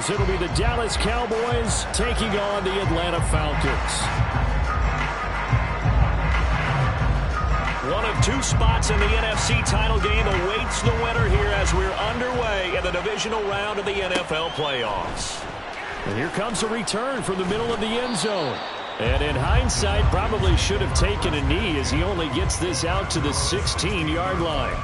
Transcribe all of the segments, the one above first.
as it'll be the Dallas Cowboys taking on the Atlanta Falcons. One of two spots in the NFC title game awaits the winner here as we're underway in the divisional round of the NFL playoffs. And here comes a return from the middle of the end zone. And in hindsight, probably should have taken a knee as he only gets this out to the 16-yard line.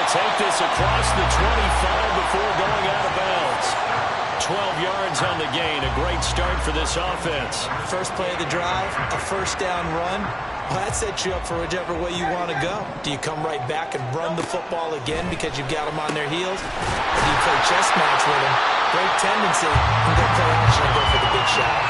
Take this across the 25 before going out of bounds. 12 yards on the gain. A great start for this offense. First play of the drive, a first down run. Well, that sets you up for whichever way you want to go. Do you come right back and run the football again because you've got them on their heels? Or do you play chess match with them? Great tendency and go play action and go for the big shot.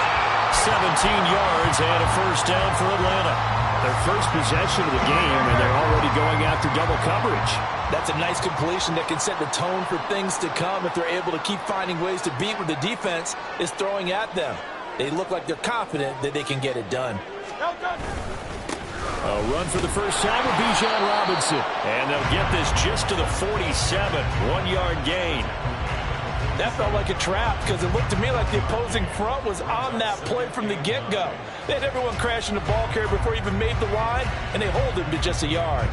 17 yards and a first down for Atlanta. Their first possession of the game, and they're already going after double coverage. That's a nice completion that can set the tone for things to come if they're able to keep finding ways to beat what the defense is throwing at them. They look like they're confident that they can get it done. A run for the first time with Bijan Robinson. And they'll get this just to the 47. 1-yard gain. That felt like a trap because it looked to me like the opposing front was on that play from the get-go. They had everyone crashing the ball carrier before he even made the line, and they hold him to just a yard.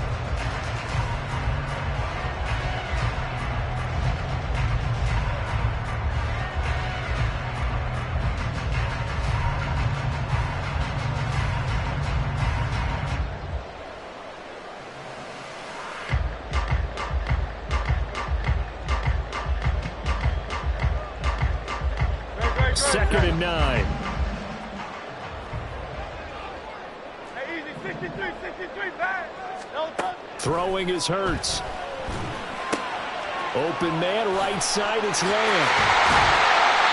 Second and 9. Throwing is Hurts. Open man, right side, it's Lamb.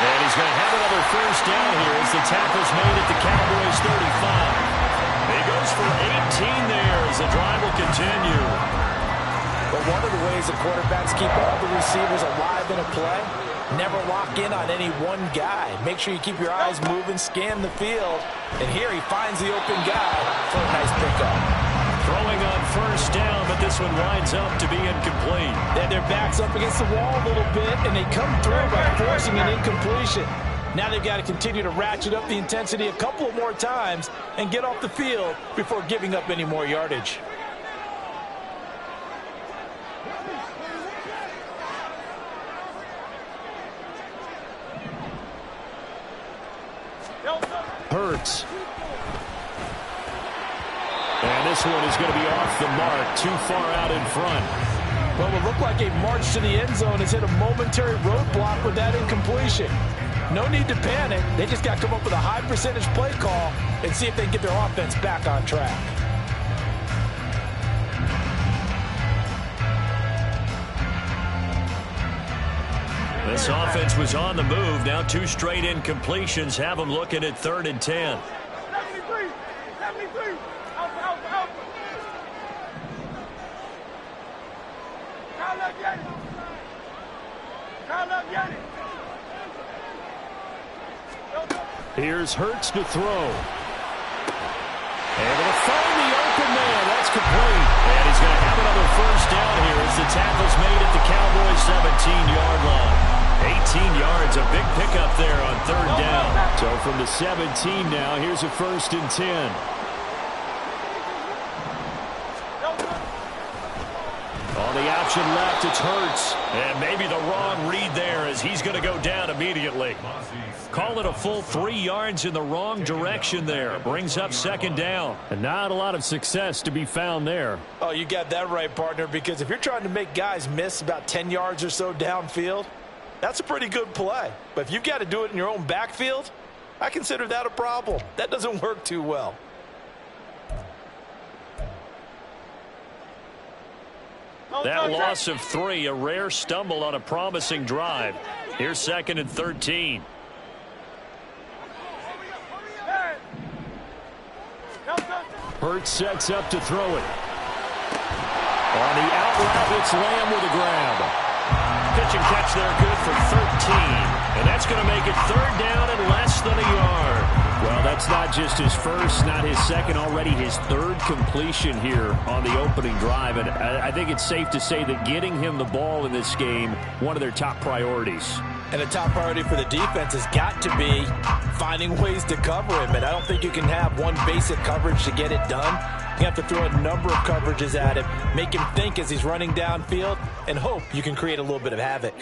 And he's going to have another first down here as the tackle's made at the Cowboys 35. He goes for 18 there as the drive will continue. But one of the ways the quarterbacks keep all the receivers alive in a play, never lock in on any one guy. Make sure you keep your eyes moving, scan the field. And here he finds the open guy for a nice pickup. Throwing on first down, but this one winds up to be incomplete. They had their backs up against the wall a little bit, and they come through by forcing an incompletion. Now they've got to continue to ratchet up the intensity a couple of more times and get off the field before giving up any more yardage. Hurts. And this one is going to be off the mark, too far out in front. Well, it looked like a march to the end zone has hit a momentary roadblock with that incompletion. No need to panic. They just got to come up with a high percentage play call and see if they can get their offense back on track. This offense was on the move. Now 2 straight incompletions have them looking at 3rd and 10. 73. Here's Hurts to throw. Able to find the open man. That's complete. And he's going to have another first down here as the tackle's made at the Cowboys 17-yard line. 18 yards, a big pickup there on 3rd down. So from the 17 now, here's a 1st and 10. On the option left, it's Hurts. And maybe the wrong read there as he's going to go down immediately. Call it a full 3 yards in the wrong direction there. Brings up 2nd down. And not a lot of success to be found there. Oh, you got that right, partner, because if you're trying to make guys miss about 10 yards or so downfield, that's a pretty good play. But if you've got to do it in your own backfield, I consider that a problem. That doesn't work too well. That loss of 3, a rare stumble on a promising drive. Here's 2nd and 13. Hurts sets up to throw it. On the out route, it's Lamb with a grab. Pitch and catch there, good for 13. And that's going to make it third down and less than a yard. Well, that's not just his first, not his second, already his third completion here on the opening drive. And I think it's safe to say that getting him the ball in this game, one of their top priorities. And the top priority for the defense has got to be finding ways to cover him. And I don't think you can have one basic coverage to get it done. You have to throw a number of coverages at him, make him think as he's running downfield, and hope you can create a little bit of havoc.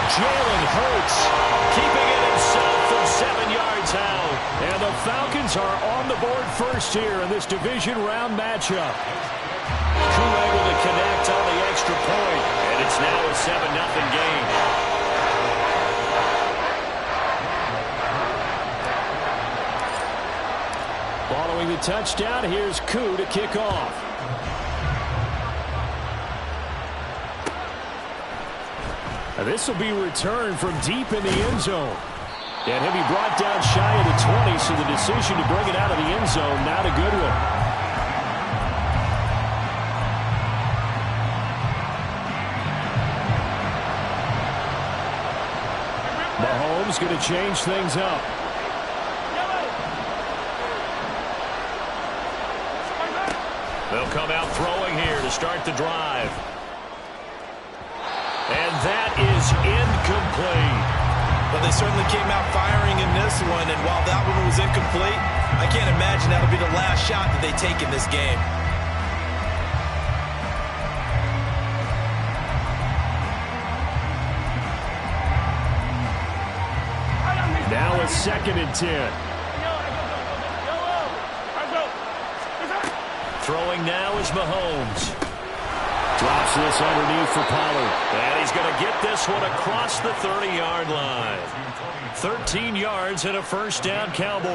Jalen Hurts keeping it himself from 7 yards out. And the Falcons are on the board first here in this division round matchup. Koo able to connect on the extra point, and it's now a 7-0 game. Following the touchdown, here's Koo to kick off. This will be returned from deep in the end zone. And he'll be brought down shy of the 20, so the decision to bring it out of the end zone, not a good one. Mahomes going to change things up. They'll come out throwing here to start the drive. And that is incomplete. But they certainly came out firing in this one, and while that one was incomplete, I can't imagine that'll be the last shot that they take in this game. Now it's 2nd and 10. Throwing now is Mahomes. Drops this underneath for Pollard. And he's going to get this one across the 30-yard line. 13 yards and a first down, Cowboys.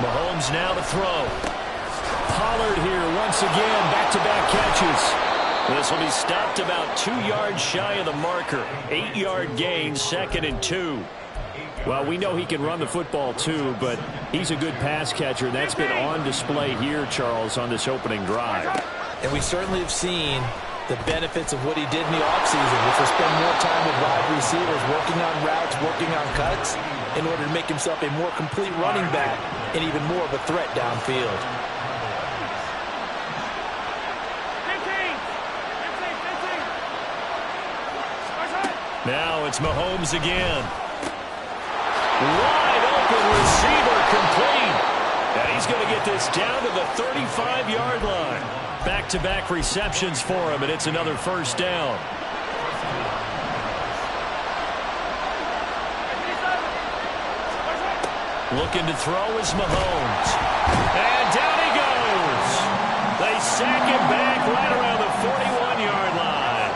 Mahomes now to throw. Pollard here once again, back-to-back catches. This will be stopped about 2 yards shy of the marker. 8-yard gain, 2nd and 2. Well, we know he can run the football too, but he's a good pass catcher. That's been on display here, Charles, on this opening drive. And we certainly have seen the benefits of what he did in the offseason, which was spend more time with wide receivers, working on routes, working on cuts, in order to make himself a more complete running back and even more of a threat downfield. Now it's Mahomes again. Wide open receiver complete. And he's going to get this down to the 35-yard line. Back-to-back receptions for him, and it's another first down. Looking to throw is Mahomes. And down he goes. They sack him back right around the 41-yard line.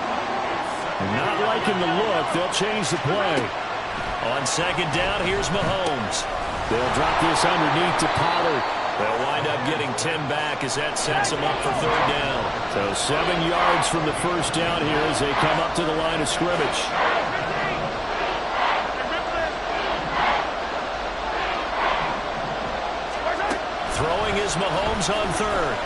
Not liking the look. They'll change the play. On 2nd down, here's Mahomes. They'll drop this underneath to Pollard. They'll wind up getting 10 back as that sets them up for 3rd down. So 7 yards from the first down here as they come up to the line of scrimmage. Throwing is Mahomes on 3rd.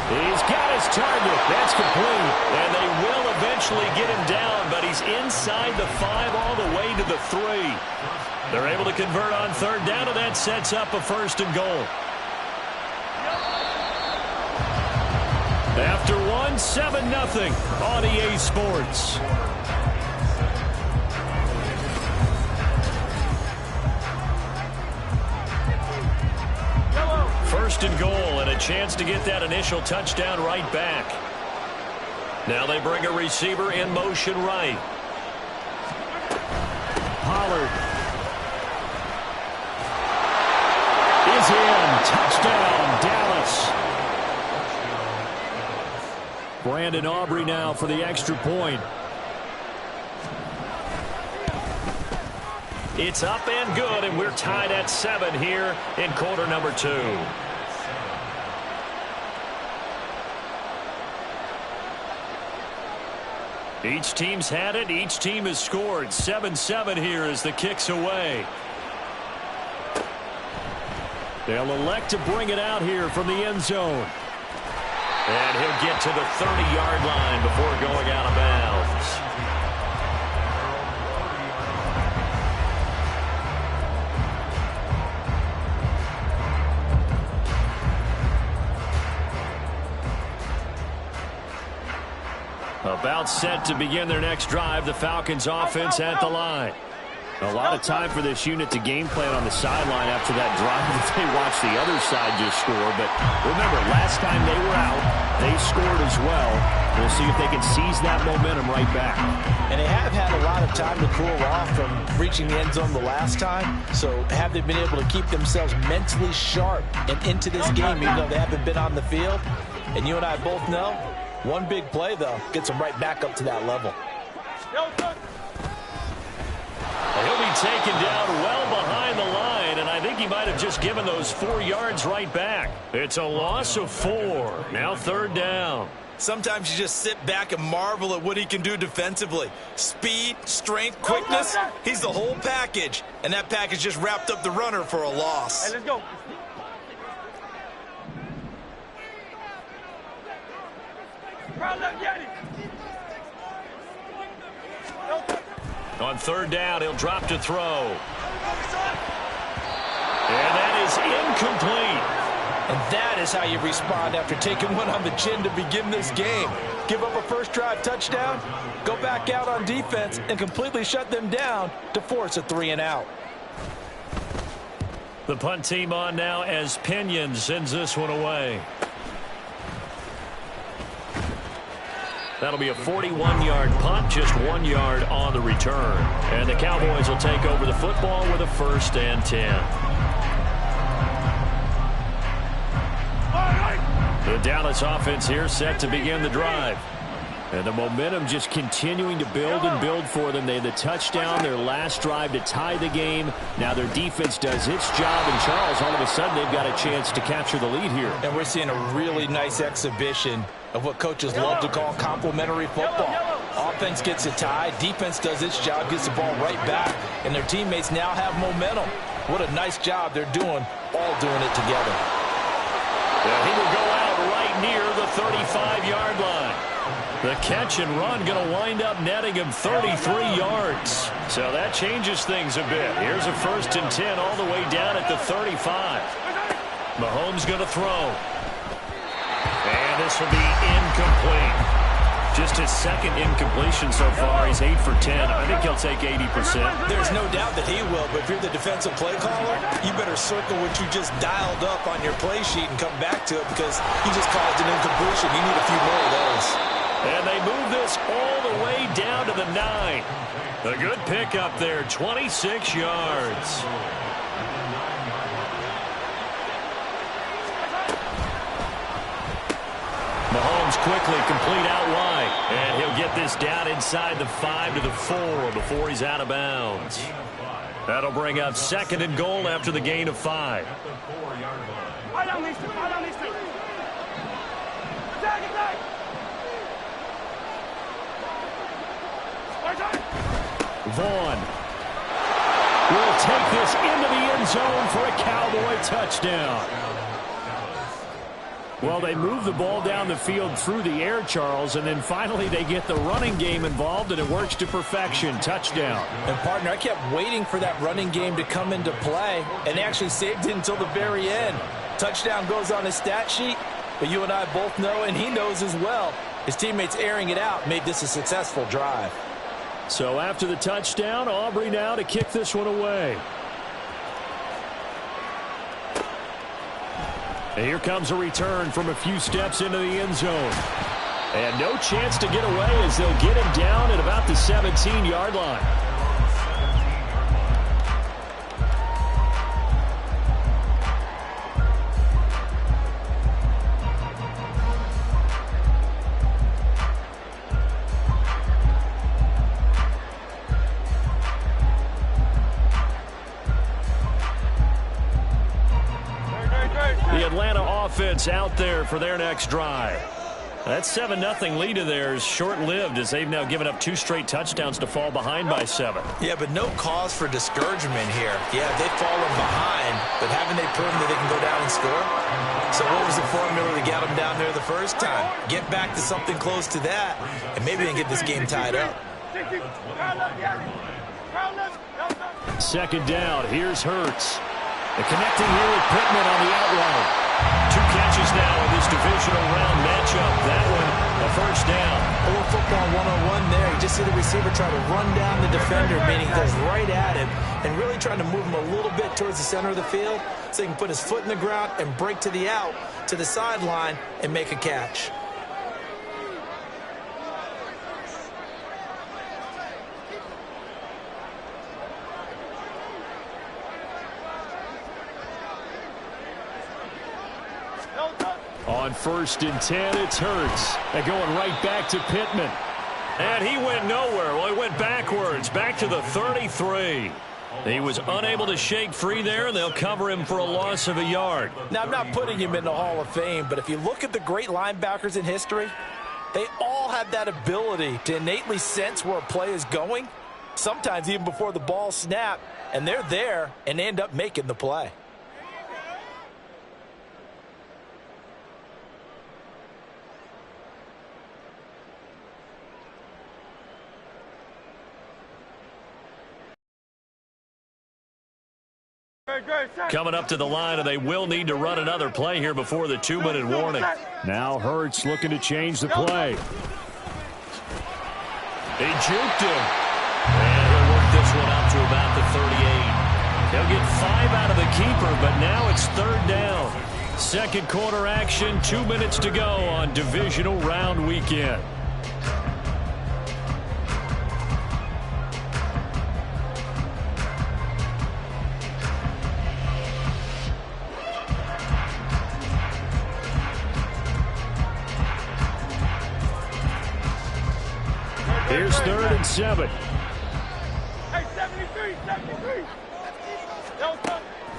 He's got his target. That's complete. And they will eventually get him down, but he's inside the 5 all the way to the 3. They're able to convert on 3rd down, and that sets up a 1st and goal. After one, 7-0 on EA Sports. First and goal, and a chance to get that initial touchdown right back. Now they bring a receiver in motion right. Pollard is in. Touchdown, Dallas. Brandon Aubrey now for the extra point. It's up and good, and we're tied at 7 here in quarter number 2. Each team's had it. Each team has scored. 7-7 here as the kick's away. They'll elect to bring it out here from the end zone. And he'll get to the 30-yard line before going out of bounds. About set to begin their next drive. The Falcons offense at the line. A lot of time for this unit to game plan on the sideline after that drive that they watched the other side just score. But remember, last time they were out, they scored as well. We'll see if they can seize that momentum right back. And they have had a lot of time to cool off from reaching the end zone the last time. So have they been able to keep themselves mentally sharp and into this game, even though they haven't been on the field? And you and I both know, one big play, though, gets them right back up to that level. He'll be taken down well behind the line, and I think he might have just given those 4 yards right back. It's a loss of 4. Now 3rd down. Sometimes you just sit back and marvel at what he can do defensively. Speed, strength, quickness, he's the whole package. And that package just wrapped up the runner for a loss. Hey, let's go. On 3rd down, he'll drop to throw. And that is incomplete. And that is how you respond after taking one on the chin to begin this game. Give up a first drive touchdown, go back out on defense, and completely shut them down to force a 3-and-out. The punt team on now as Pinion sends this one away. That'll be a 41-yard punt, just 1 yard on the return. And the Cowboys will take over the football with a 1st and 10. The Dallas offense here set to begin the drive. And the momentum just continuing to build and build for them. They had the touchdown, their last drive to tie the game. Now their defense does its job, and Charles, all of a sudden, they've got a chance to capture the lead here. And we're seeing a really nice exhibition of what coaches love to call complementary football. Offense gets a tie, defense does its job, gets the ball right back, and their teammates now have momentum. What a nice job they're doing, all doing it together. Yeah, he will go out right near the 35-yard line. The catch and run going to wind up netting him 33 yards. So that changes things a bit. Here's a 1st and 10 all the way down at the 35. Mahomes going to throw. And this will be incomplete. Just his 2nd incompletion so far. He's 8 for 10. I think he'll take 80%. There's no doubt that he will, but if you're the defensive play caller, you better circle what you just dialed up on your play sheet and come back to it because you just caused an incompletion. You need a few more of those. And they move this all the way down to the 9. A good pickup there, 26 yards. Mahomes quickly complete out wide. And he'll get this down inside the 5 to the 4 before he's out of bounds. That'll bring up 2nd and goal after the gain of 5. Vaughn will take this into the end zone for a Cowboy touchdown. Well, they move the ball down the field through the air, Charles, and then finally they get the running game involved, and it works to perfection. Touchdown. And, partner, I kept waiting for that running game to come into play, and they actually saved it until the very end. Touchdown goes on his stat sheet, but you and I both know, and he knows as well, his teammates airing it out made this a successful drive. So after the touchdown, Aubrey now to kick this one away. And here comes a return from a few steps into the end zone. And no chance to get away as they'll get him down at about the 17-yard line. offense out there for their next drive. That 7-0 lead of theirs short-lived as they've now given up 2 straight touchdowns to fall behind by 7. Yeah, but no cause for discouragement here. Yeah, they've fallen behind, but haven't they proven that they can go down and score? So what was the formula to get them down there the first time? Get back to something close to that, and maybe they can get this game tied up. Second down, here's Hurts. The connecting here with Pittman on the out route. 2 catches now in this divisional round matchup. That one, a first down. A little football 101 there. You just see the receiver try to run down the defender, meaning he goes right at him, and really trying to move him a little bit towards the center of the field so he can put his foot in the ground and break to the out, to the sideline, and make a catch. On 1st and 10, it's Hurts. They're going right back to Pittman. And he went nowhere. Well, he went backwards, back to the 33. He was unable to shake free there, and they'll cover him for a loss of a yard. Now, I'm not putting him in the Hall of Fame, but if you look at the great linebackers in history, they all have that ability to innately sense where a play is going, sometimes even before the ball snapped, and they're there and end up making the play. Coming up to the line, and they will need to run another play here before the 2-minute warning. Now Hurts looking to change the play. He juked him. And he'll work this one out to about the 38. He'll get 5 out of the keeper, but now it's 3rd down. Second quarter action, 2 minutes to go on divisional round weekend. Here's 3rd and 7.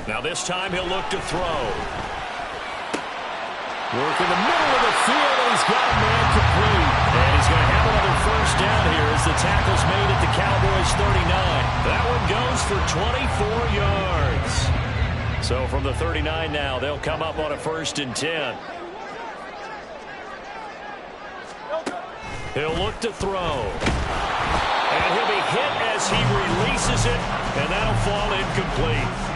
Now this time he'll look to throw. Work in the middle of the field, and he's got a man complete. And he's going to have another first down here as the tackle's made at the Cowboys' 39. That one goes for 24 yards. So from the 39 now, they'll come up on a 1st and 10. He'll look to throw. And he'll be hit as he releases it, and that'll fall incomplete.